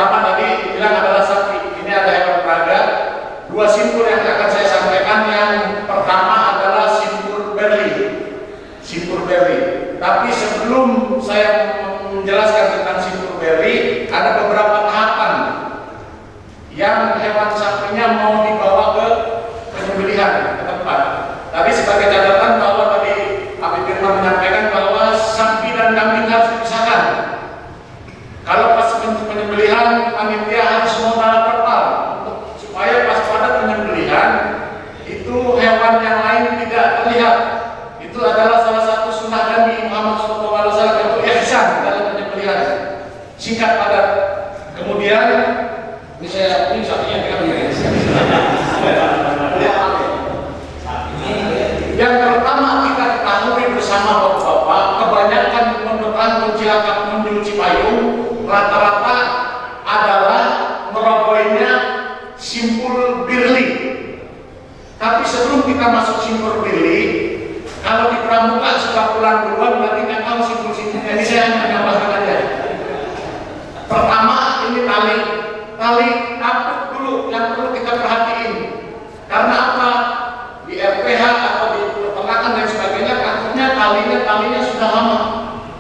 pertama tadi bilang adalah sapi. Ini ada hewan peraga. Dua simpul yang akan saya sampaikan. Yang pertama adalah simpul Berli. Simpul Berli. Tapi sebelum saya menjelaskan tentang simpul Berli, ada beberapa tahapan yang hewan sapinya mau dibawa ke penyembelihan ke tempat. Tadi sebagai catatan bahwa tadi Habib Firman menyampaikan bahwa sapi dan kambing harus dipisahkan. Kalau pas penyembelihan, panitia harus modal terpal supaya pas pada penyembelihan itu hewan yang lain tidak terlihat. Itu adalah salah satu sunnah Nabi Muhammad SAW, itu ihsan dalam penyembelihan. Singkat padat. Kemudian ini saya ini sapinya yang pertama kita ketahui bersama bapak-bapak, kebanyakan pembentukan Cilacap menuju Cipayung rata-rata adalah merobohnya simpul Birli. Tapi sebelum kita masuk simpul Birli, kalau di pramuka sudah pulang duluan berarti nggak tahu simpul-simpulnya. Ini saya hanya menambahkan aja. Pertama ini tali kapuk dulu yang perlu kita perhatiin. Karena apa? Di RPH atau di peternakan dan sebagainya, takutnya talinya sudah lama.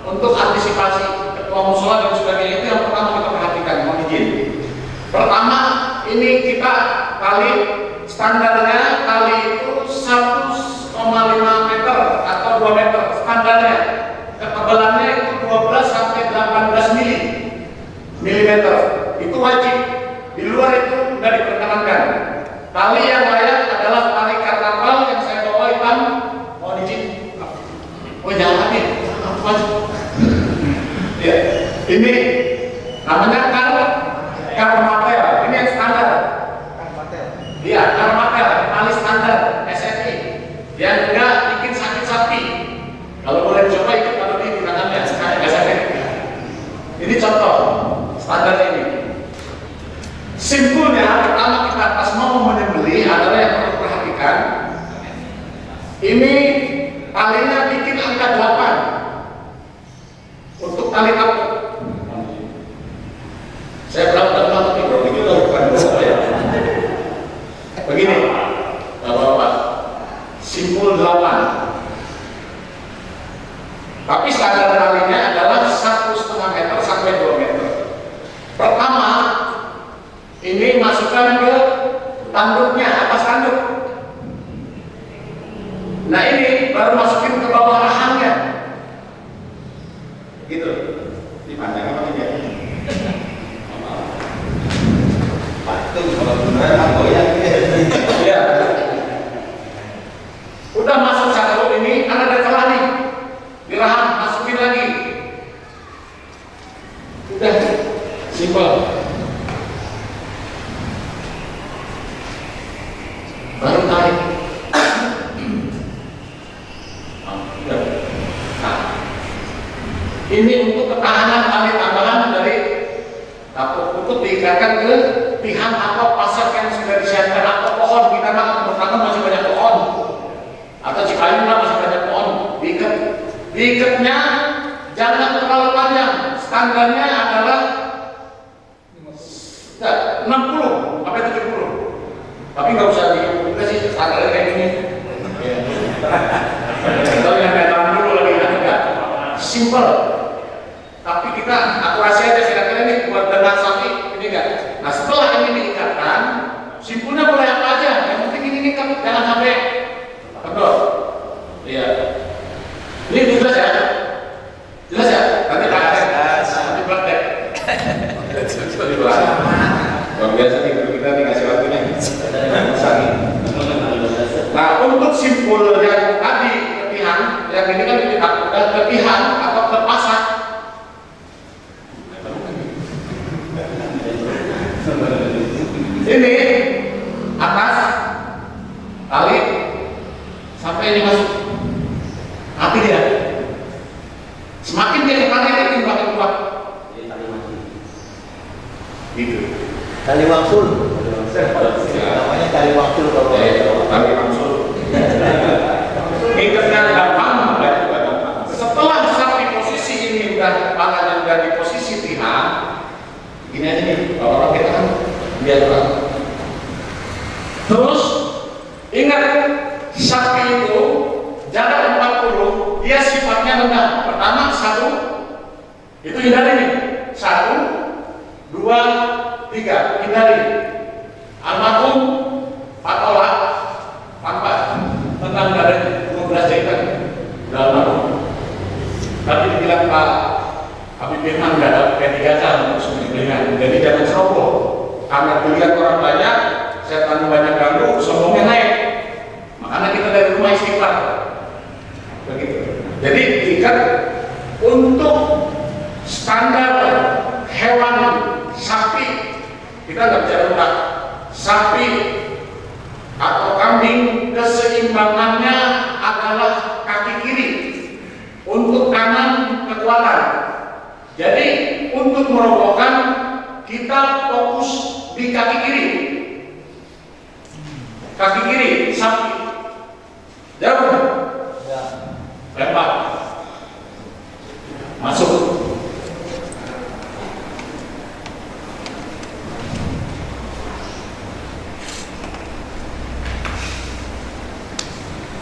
Untuk antisipasi ketua musola dan sebagainya, itu yang pertama kita perhatikan. Mohon izin. Pertama ini kita tali standarnya tali itu 1,5 meter atau 2 meter standarnya. Ketebalannya itu 12 sampai 18 milimeter. Itu wajib. Di luar itu sudah diperkenankan. Tali yang layak adalah tali karnaval yang saya bawa hitam. Mohon izin. Oh jangan nih. Ya, ini namanya karmatel. Ini yang standar. Iya, karmatel, tali standar SNI. Yang enggak bikin sakit sapi. Kalau boleh coba ikut atau di gunakannya, nggak sakit. Ini contoh standar ini. Simpulnya pertama kita pas mau menyembelih adalah yang perlu perhatikan. Ini talinya bikin angka 8 untuk tali kapuk. Saya berapa tahun itu bukan ya. Begini, bapak-bapak, simpul 8. Tapi standar talinya adalah 1,5 meter sampai 2 meter. Pertama, ini masukkan ke tanduknya, atas tanduk. Nah ini baru masukin ke bawah rahangnya. Gitu. Dipandang apa tidak? Patung kalau benar apa ya? Ya. Udah masuk satu ini, kan ada celah nih. Di rahang masukin lagi. Udah simpel. Baru tarik. Nah, ini untuk ketahanan tali tambahan dari kapuk untuk diikatkan ke pihak atau pasar yang sudah disiapkan atau pohon. Kita pertama masih banyak pohon atau Cipayung masih banyak pohon. Diikatnya jangan terlalu panjang. Standarnya adalah 60 sampai 70. Tapi nggak usah kita sih standarnya kayak gini. Kalau yang kayak dulu lagi enggak simple. Tapi kita akurasi aja kira-kira ini buat dengan sapi ini enggak. Nah setelah ini diikatkan, simpulnya boleh apa aja. Yang penting ini kan jangan sampai kendor. Iya. Ini jelas ya? Jelas ya? Nanti praktek. Nanti praktek. Luar biasa nih kita dikasih waktunya. Nah untuk simpul yang tadi ketihan, yang ini kan ketihan atau kepasak. Ini atas tali sampai ini masuk. Hati dia. Semakin dia ketarik itu makin kuat. Tali mati. Gitu. Tali waksul. Namanya tali waksul kalau tali waksul. Ngikatnya gampang, setelah sapi posisi ini udah kepalanya udah di posisi pihak, gini aja nih. Orang kita kan biasa. Terus ingat, sapi itu jarak 40, dia sifatnya rendah. Pertama 1, itu hindari nih. 1, 2, 3, hindari. Almarhum Pak Ola, Pak tentang dari 12 jahitan dalam almarhum. Tapi dibilang Pak Habib Firman nggak ada P3K untuk sembelihan. Jadi jangan ceroboh. Karena dilihat orang banyak, setan banyak ganggu, sombongnya naik. Makanya kita dari rumah istighfar. Begitu. Jadi ikat untuk standar hewan sapi, kita nggak bicara tentang sapi atau kambing, keseimbangannya adalah kaki kiri, untuk kanan kekuatan. Jadi untuk merobohkan kita fokus di kaki kiri. Kaki kiri sapi jauh, lempar, masuk.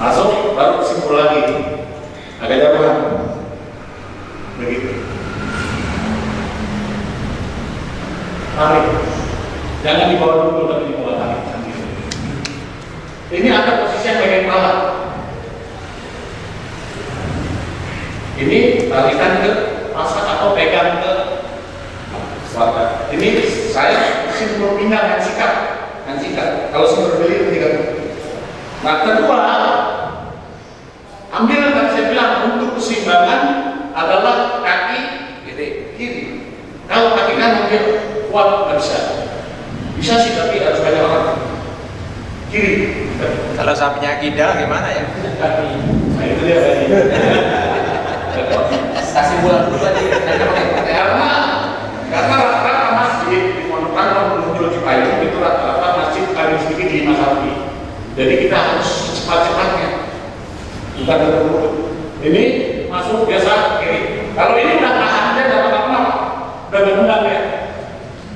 Masuk, baru simpul lagi, agak jauhan, begitu. Tarik, jangan dibawa dulu, tapi dibawa tarik. Ini ada posisi yang pegang kepala. Ini tarikan ke pasak atau pegang ke suara. Ini saya simpul pinggang yang sikat, Kalau simpul beli tinggal. Nah, kedua, ambil yang saya bilang untuk keseimbangan adalah kaki kiri. Kalau kaki kanan dia kuat nggak bisa. Bisa sih, tapi harus banyak orang. Kiri. Kalau sapinya kidal gimana ya? Kaki. Nah itu dia tadi. Kasih bulan dulu tadi. Karena rata-rata masjid di Pondok Rangka menuju Cipayung itu rata-rata masjid paling sedikit 5 sapi. Jadi kita harus cepat-cepatnya. Bukan terlalu. Ini masuk biasa kiri. Kalau ini udah tahan aja nggak apa-apa, udah benar ya.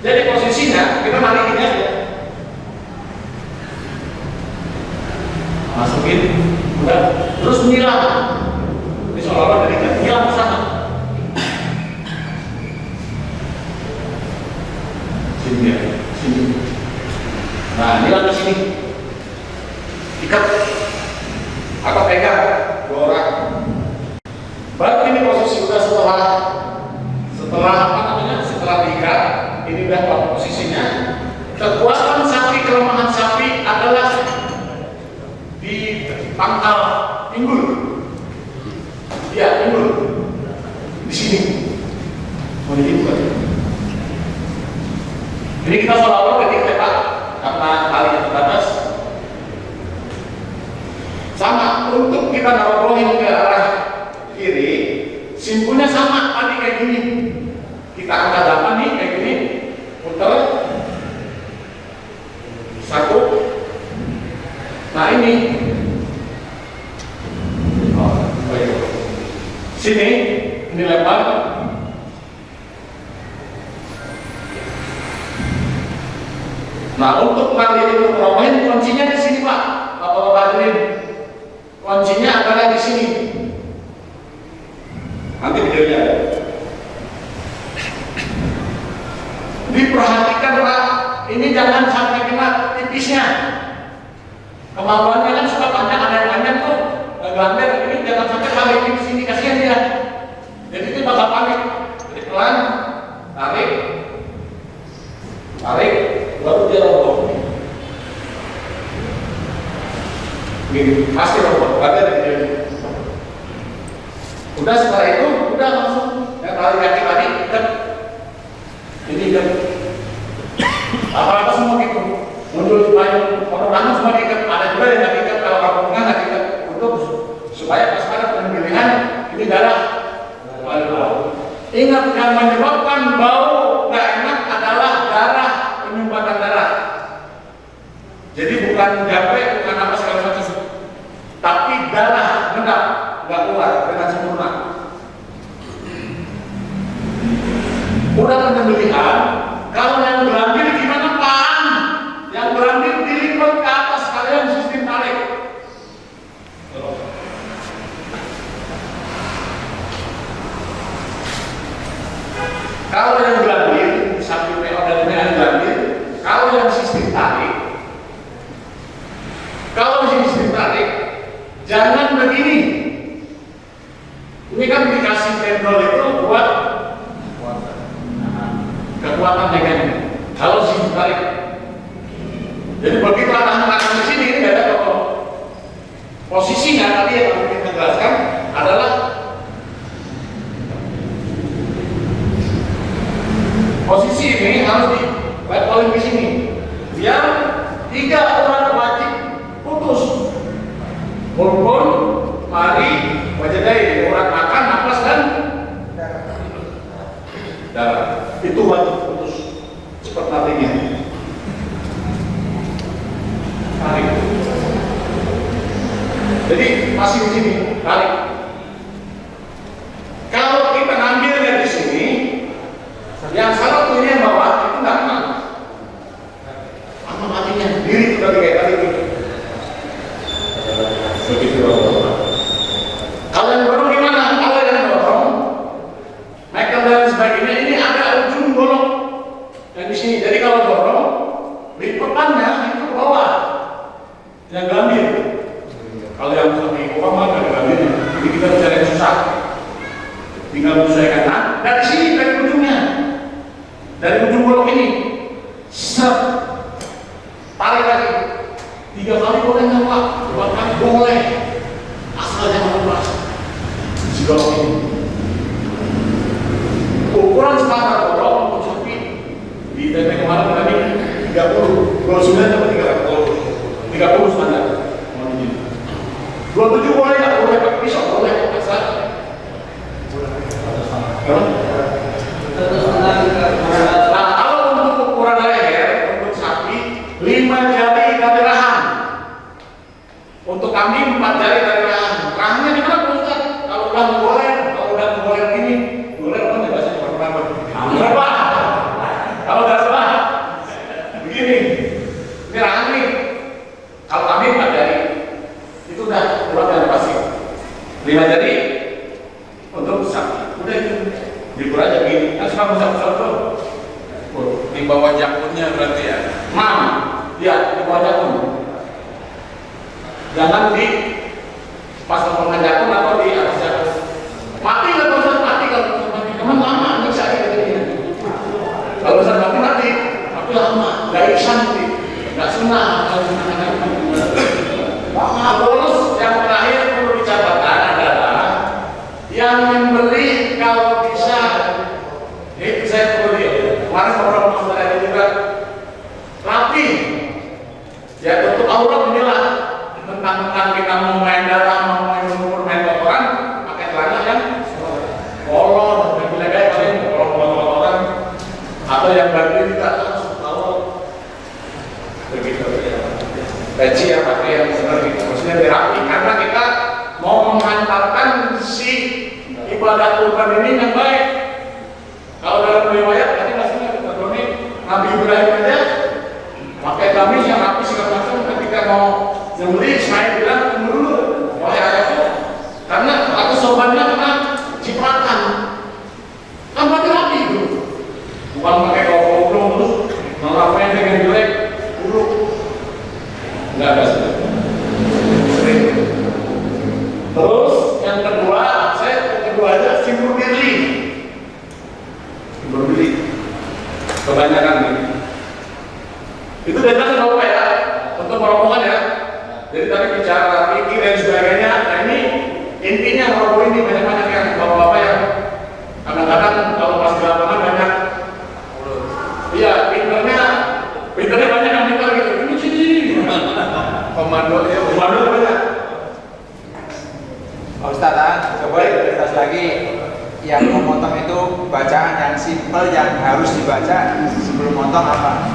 Jadi posisinya kita balikin aja. Masukin, udah, terus nyilam. Ini seolah-olah dari kita nyilam ke sana. Sini ya, sini. Nah, nyilam ke sini. Ikat, atau pegang 2 orang. Baru ini posisi udah setelah apa namanya? Setelah diikat, ini udah posisinya. Kekuatan sapi, kelemahan sapi adalah di pangkal pinggul. Iya, pinggul. Di sini. Oh, ini bukan. Ini kita seolah-olah ketika tembak karena tali yang terbatas. Sama, untuk kita narobohin ke arah kiri, simpulnya sama tadi kayak gini. Kita angkat apa nih kayak gini, putar, satu. Nah ini, sini, ini lempar. Nah untuk kali itu merobohin kuncinya di sini Pak, Bapak-bapak hadirin. Kuncinya adalah di sini. Nanti videonya ada. Diperhatikan Pak, ini jangan sampai kena tipisnya. Kemampuannya kan suka panjang, ada yang panjang tuh. Gambar ini jangan sampai balik di sini, kasihan dia. Jadi itu bakal panik. Jadi pelan, tarik, baru dia roboh. Gini, pasti roboh, ada di dia. Udah setelah itu, udah langsung yang tarik kaki tadi, ikat. Ini ikat. Apa-apa semua gitu. Muncul supaya orang semua ikat. Ada juga yang nggak ikat, kalau kampungan nggak ikat. Untuk supaya pas ada pemilihan ini darah. Ingat, yang menyebabkan bau nggak enak adalah darah, penyumbatan darah. Jadi bukan jampe, bukan apa segala macam, tapi darah nggak keluar dengan sempurna. Udah penyembelihan, kalau pegang. Kalau sini tarik. Jadi begitu anak-anak di sini ini nggak ada apa. Posisinya tadi yang kita jelaskan adalah posisi ini harus di di sini. Biar 3 orang wajib putus. Bol-bol, mari, wajah dari orang makan, napas dan darah. Itu wajib putus. Cepat nantinya. Tarik. Jadi masih di sini, tarik. Kalau kita ngambilnya di sini, yang salah tuh yang bawah itu nggak kena. Apa matinya? Diri itu tadi kayak tadi gitu. Begitu. Kalau yang dorong gimana? Kalau yang dorong, Michael dan sebagainya ini ada ujung bolong yang di sini. Jadi kalau dorong, lipatannya itu ke bawah. Yang gambil. Kalau yang sampai ke bawah nggak ada gambilnya. Jadi kita bicara yang susah. Tinggal menyesuaikan. Nah, dari sini dari ujungnya, dari ujung bolong ini, set, tarik lagi. 3 kali boleh nggak Pak? 2 kali boleh. Asal jangan lepas. Si bolong ini. Ukuran standar bolong untuk sapi di TP kemarin tadi 30, 29 sampai 30 standar. 27 boleh nggak? Boleh pakai pisau, boleh pakai asal. Nah, kalau untuk ukuran leher untuk sapi 5 jari dari rahang, untuk kambing 4 jari dari rahang. Rahangnya di mana Ustaz? Kalau udah menggoler, ini, goler apa nggak bahasa berapa? Kalau nggak salah, begini, ini rahang nih. Kalau kambing 4 jari, itu udah keluar dari pasti. 5 jari untuk sapi, udah itu. Diukur aja begini, kan suka besar-besar tuh. Di bawah jakunnya berarti ya? Ya, di bawah jakun. Jangan di pas ngomongin jakun atau di atas jakun. Mati nggak besar mati kalau besar mati. Teman lama nggak bisa gitu. Kalau besar mati, tapi lama, nggak bisa mati, nggak senang. Bonus yang terakhir perlu dicatatkan adalah yang membeli kalau bisa itu saya perlu lihat. Kemarin orang masalah juga rapi. Ya tutup aurat inilah tentang kita mau main darah, mau main umur, main kotoran, pakai celana yang kolor, dan bila kayak kalian kotoran atau yang baru kita langsung tahu begitu. Peci yang pakai yang benar gitu, maksudnya berapi karena kita mau menghantarkan si ibadah kurban ini yang baik. Kalau dalam riwayat tadi maksudnya kita Nabi Ibrahim aja pakai gamis yang rapi segala macam ketika mau nyembelih Ismail bilang tunggu dulu wahai ayahku karena aku sobannya kena cipratan kan berarti rapi itu bukan pakai koplo terus ngelakuin dengan jelek buruk nggak ada terus yang kedua aja simbol birli kebanyakan nih itu dasarnya Bapak ya untuk merobohkan ya. Jadi tadi bicara pikir dan sebagainya. Nah ini intinya meroboh ini banyak-banyak yang bapak-bapak yang kadang-kadang kalau pas di lapangan banyak iya pinternya banyak yang pinter gitu ini sini komando banyak. Pak Ustadz, coba kita lagi yang memotong itu bacaan yang simpel yang harus dibaca sebelum motong apa?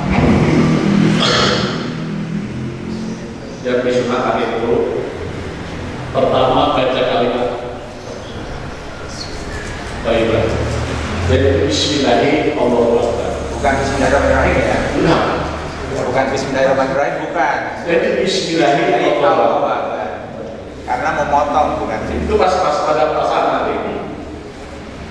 Yang disunahkan itu pertama baca kalimat Baiklah. Jadi Bismillahirrahmanirrahim. Bukan Bismillahirrahmanirrahim ya? Benar. Bukan Bismillahirrahmanirrahim, bukan. Jadi Bismillahirrahmanirrahim. Karena memotong bukan itu pas pada perasaan nanti.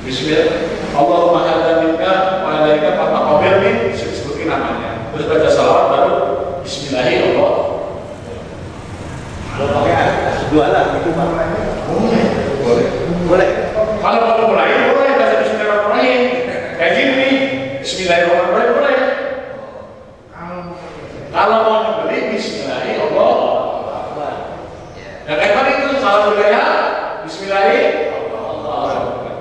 Bismillah. Allahumma hadza minka wa alaika fa taqabbalni seperti namanya. Terus baca salawat baru Bismillahirrahmanirrahim. Kalau pakai dua lah itu Pak. Boleh. Kalau mau mulai boleh baca Bismillahirrahmanirrahim. Kayak gini Bismillahirrahmanirrahim. Kalau mau membeli, Bismillahirrahmanirrahim. Dan ekor itu salah dulu ya, Bismillahirrahmanirrahim.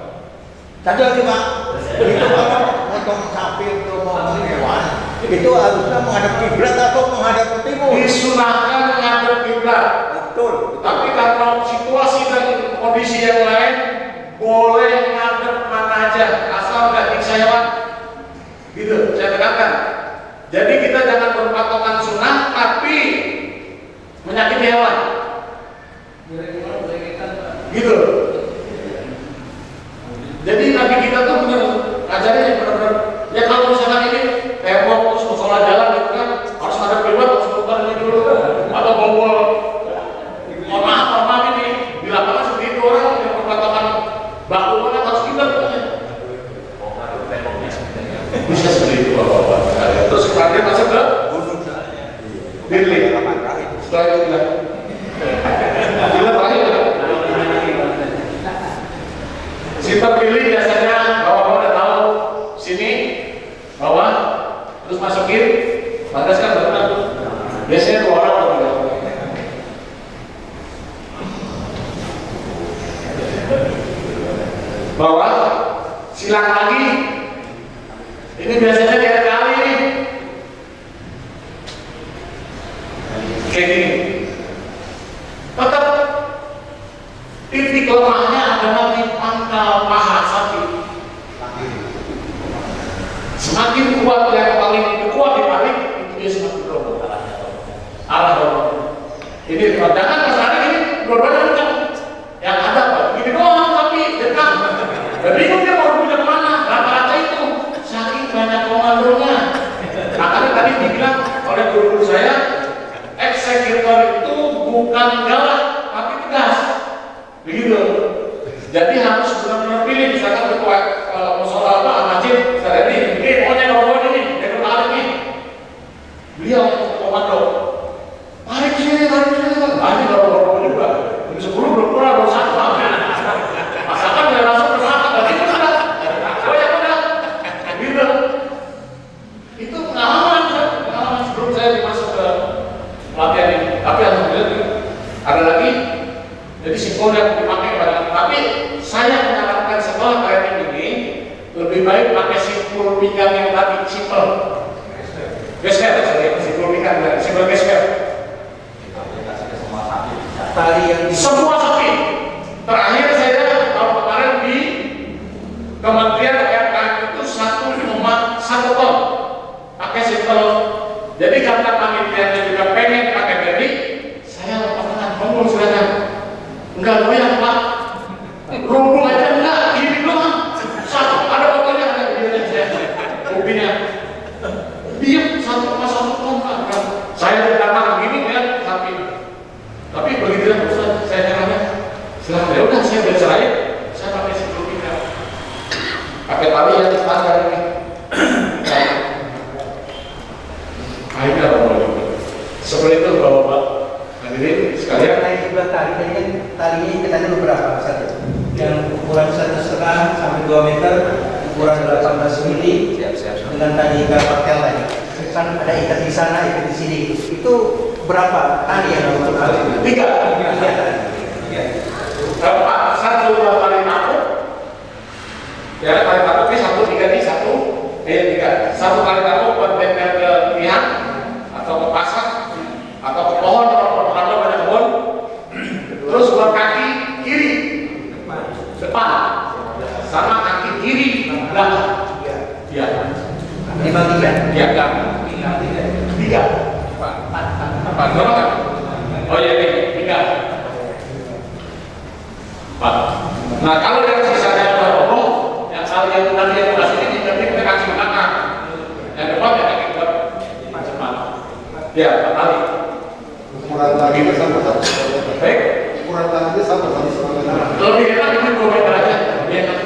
Tadi lagi Pak, itu kalau motong sapi untuk mau hewan, itu harusnya menghadap kiblat atau menghadap ke timur? Disunahkan menghadap kiblat. Betul. Tapi kalau situasi dan kondisi yang lain, boleh ngadep mana aja, asal nggak nyiksa hewan. Gitu, saya tekankan. Jadi kita jangan berpatokan sunnah, tapi menyakiti hewan. Gitu. Jadi Nabi kita tuh bener ajarannya bener-bener. Ya kalau misalkan ini heboh terus musola jalan gitu kan, harus ada kiblat, harus putar ini dulu, atau bobol. Mohon maaf ini di lapangan seperti itu orang yang berpatokan baku banget harus kiblat punya. Bisa seperti itu bapak-bapak. Terus kemudian masuk ke Dirli. Setelah itu bilang, bila terakhir. Kita pilih biasanya bawa-bawa udah tahu sini bawa terus masukin batas kan benar biasanya 2 orang atau 3 orang. Bawa silang lagi ini biasanya tiap kali nih kayak gini tetap titik lemahnya adalah di pangkal paha sapi. Semakin kuat yang paling kuat dibalik itu dia semakin roboh arah roboh. Ini jangan kesana ini dua-duanya kencang. Yang ada apa? Gini doang tapi dekat. Dan bingung dia mau pindah kemana? Rata-rata itu saking banyak komandonya. Makanya tadi dibilang oleh guru saya, eksekutor itu bukan galak tapi tegas. Begitu. Jadi harus benar-benar pilih, misalkan ketua musola apa masjid, saya ini pokoknya bawa ini, dia kemarin ini, beliau komando, tarik sini, ini bawa juga, ini 10 belum kurang, baru 1, masakan dia langsung ke sana, tadi udah, gitu, itu pengalaman sebelum saya masuk ke pelatihan ini, tapi alhamdulillah ada lagi. Jadi simbol yang dipakai pada, tapi saya menyarankan setelah training ini lebih baik pakai simpul pinggang yang tadi simpel. Gesper, simpul pinggang, simpel gesper. Tali yang Semua sapi. Terakhir saya tahun kemarin di Kementerian RKM itu 1,1 ton pakai simpel. Jadi karena panitianya juga pengen pakai beli, saya lepaskan pengurus silakan. Enggak goyang Pak, rubuh aja enggak, gini doang. Satu, ada fotonya, ada videonya, mobilnya. Diam 1,1 ton Pak. Saya di belakang gini ya sapi. Tapi begitu ya Ustaz, saya nyerahnya. Silahkan ya udah saya bercerai, saya pakai simpul pinggang, pakai tali yang standar ini. Akhirnya apa seperti itu Bapak. Hadirin sekalian, naik kiblat tali tadi kan talinya ikatannya beberapa satu, yang ukuran 1,5 sampai 2 meter, ukuran 18 mili, dengan tali ikat pakel tadi. Kan ada ikat di sana, ikat di sini. Itu berapa tali yang harus terpakai? 3 satu tali tarik, ya tali tarik ini 1, 3 nih 1, 3 satu tali tarik buat tempel ke tiang atau ke pasar atau ke pohon. Terus buat kaki kiri depan sama kaki kiri belakang. Ya. 5 Ya. 3. Oh ya ini 3. Nah kalau yang sisanya udah roboh, yang kalian tadi yang belas ini berarti kita kaki belakang, yang depan ya kaki depan. Ya, kali. Ukuran tali itu sama. Baik. Ukuran tali itu sama. Lebih enak itu 2 meter aja, lebih enak,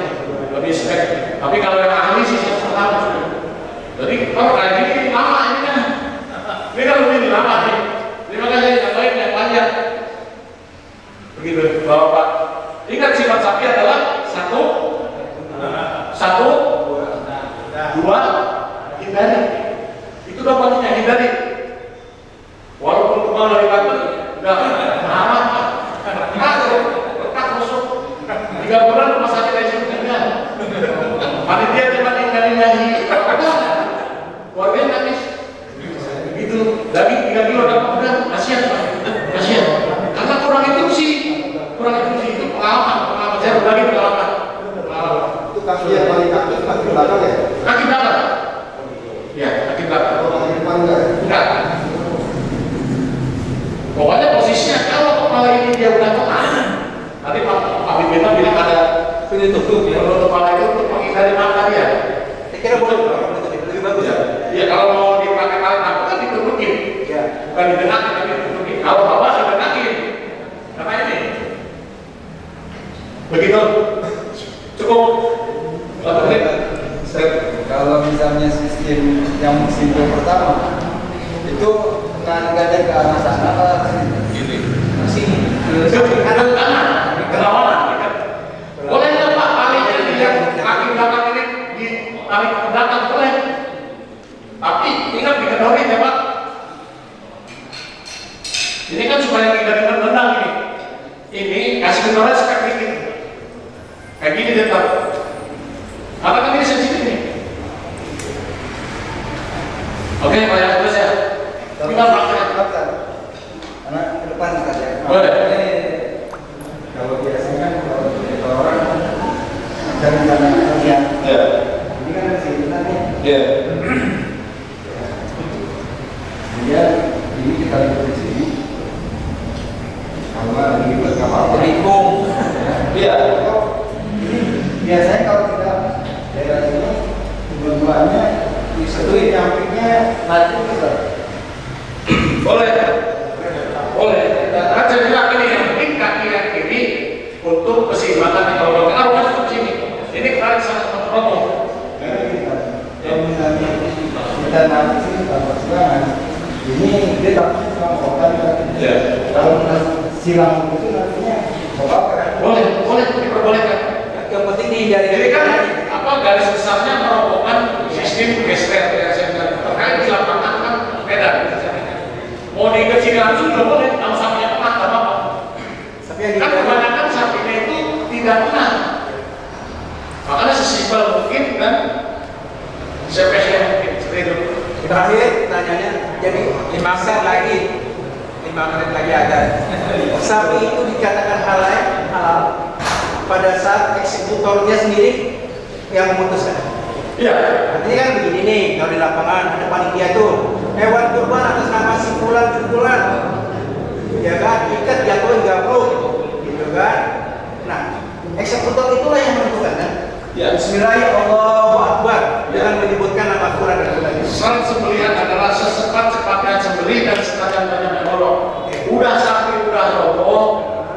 lebih spek. Tapi kalau yang ahli sih 1,5. Jadi kalau kayak gini lama ini kan. Ini kan lebih lama nih. Terima kasih yang lain yang panjang. Begitu, Bapak. Ingat sifat sapi adalah 1, 2, hindari. Itu dapatnya hindari. daging 3 kilo dapat udah kasihan Pak, kasihan. Karena kurang instruksi itu pengalaman saya berbagi pengalaman. Itu kaki yang paling aktif kaki belakang ya? Kaki belakang, ya kaki belakang. Kalau kaki depan enggak ya? Enggak. Pokoknya posisinya kalau kepala ini dia udah tenang, nanti Pak Bibina bilang ada Tutup ya. penutup kepala itu untuk menghindari mata dia. Saya kira boleh lebih bagus ya. Ya kalau mau dipakai alat apa kan ditutukin, Ya. bukan digenakin tapi ditutukin. Kalau bawa digenakin, karena ini begitu cukup 8 menit. Kalau misalnya sistem yang simpel pertama itu ngadanya ke arah sana apa Ini. Sini. Ada tangan, kerawanan. Boleh nggak Pak palingnya dilihat kaki belakang ini ditarik ke belakang boleh. Tapi ingat dikedorin ya Pak. Ini kan supaya tidak nendang ini. Ini kasih kendoran seperti ini. Kayak gini tetap. Apa kan ini sensitif ini? Oke, Pak ya, terus ya. Kita praktek. karena ke depan saja. Boleh. Kalau biasanya kan kalau kita orang dari sana lihat Ya. ini kan sini nih. Ya. Kemudian ini kita lihat di sini. Kalau lagi buat kapal berikung. Iya. Ini biasanya kalau kita daerah ini dua-duanya disetujui nyampingnya mati kita. Boleh. Boleh. Kan saya bilang ini yang penting kaki yang kiri untuk keseimbangan kalau kalau kan seperti ini. Ini kalian sangat mempromo. Yang misalnya kita nanti sini tanpa silangan, ini dia takutnya cuma kokan. Ya. Kalau silang itu nantinya kokan. Boleh, boleh diperbolehkan. Yang penting dihindari. Jadi kan apa garis besarnya merobohkan sistem gesture yang saya bilang terkait di lapangan kan Medan. Mau dikecil langsung juga boleh, kalau sapinya kena tak apa-apa. Tapi yang Kan dihindari. kebanyakan sapinya itu tidak kena. Makanya sesimpel mungkin kan spesial mungkin seperti itu. Terakhir tanyanya, jadi 5 menit lagi ada. sapi itu dikatakan halal pada saat eksekutornya sendiri yang memutuskan. Iya. Artinya kan begini nih, kalau di lapangan ada panitia tuh, hewan kurban atas nama si fulan, ya kan, ikat jatuhin gabruk, gitu kan. Nah, eksekutor itulah yang menentukan kan. Ya. Bismillahirrahmanirrahim, Allahu Akbar, dengan menyebutkan nama Quran dan Quran. Syarat sembelihan adalah secepat-cepatnya sembelih dan setajam-tajamnya golok. Udah sapi, udah roboh,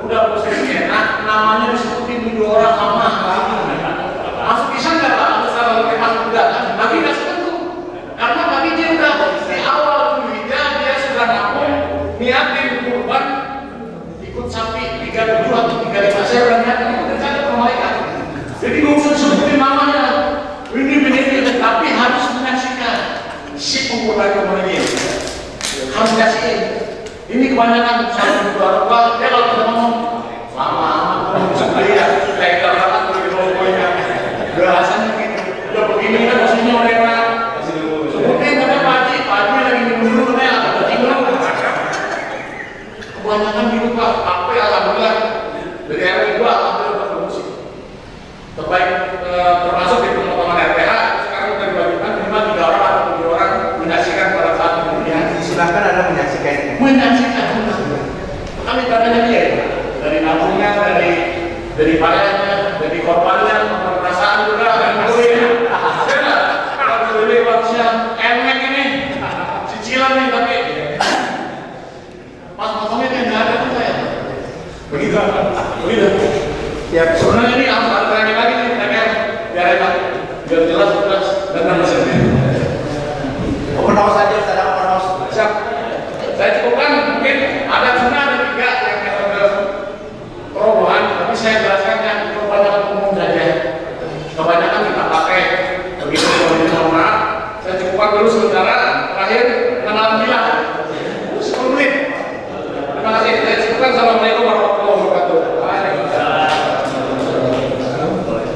udah posisi enak, namanya disebutin 7 orang lama. Masuk bisa nggak Pak? Secara lebih masuk enggak? Bagi nggak setentu. Karena bagi dia udah di awal dulunya dia sudah ngapung niatin kurban ikut sapi 37 atau 35 saya udah niatin itu rencana perbaikan. Jadi nggak usah sebutin namanya. Ini, tapi harus menyaksikan si pengurban kemudian harus kasihin. Ini kebanyakan sama keluarga dia kalau kita ngomong lama ya kayak banget begitu pokoknya bahasanya gitu udah begini kan maksudnya mereka sebutin katanya pagi lagi minum dulu katanya atau kencing dulu kebanyakan gitu Pak apa alhamdulillah dari RW 2 alhamdulillah berfungsi terbaik termasuk di pemotongan RPH sekarang udah dibagikan minimal 3 orang atau 7 orang menyaksikan pada saat kemudian Silahkan Anda menyaksikan. menyaksikan kan ibadahnya dia ya dari nabungnya dari payah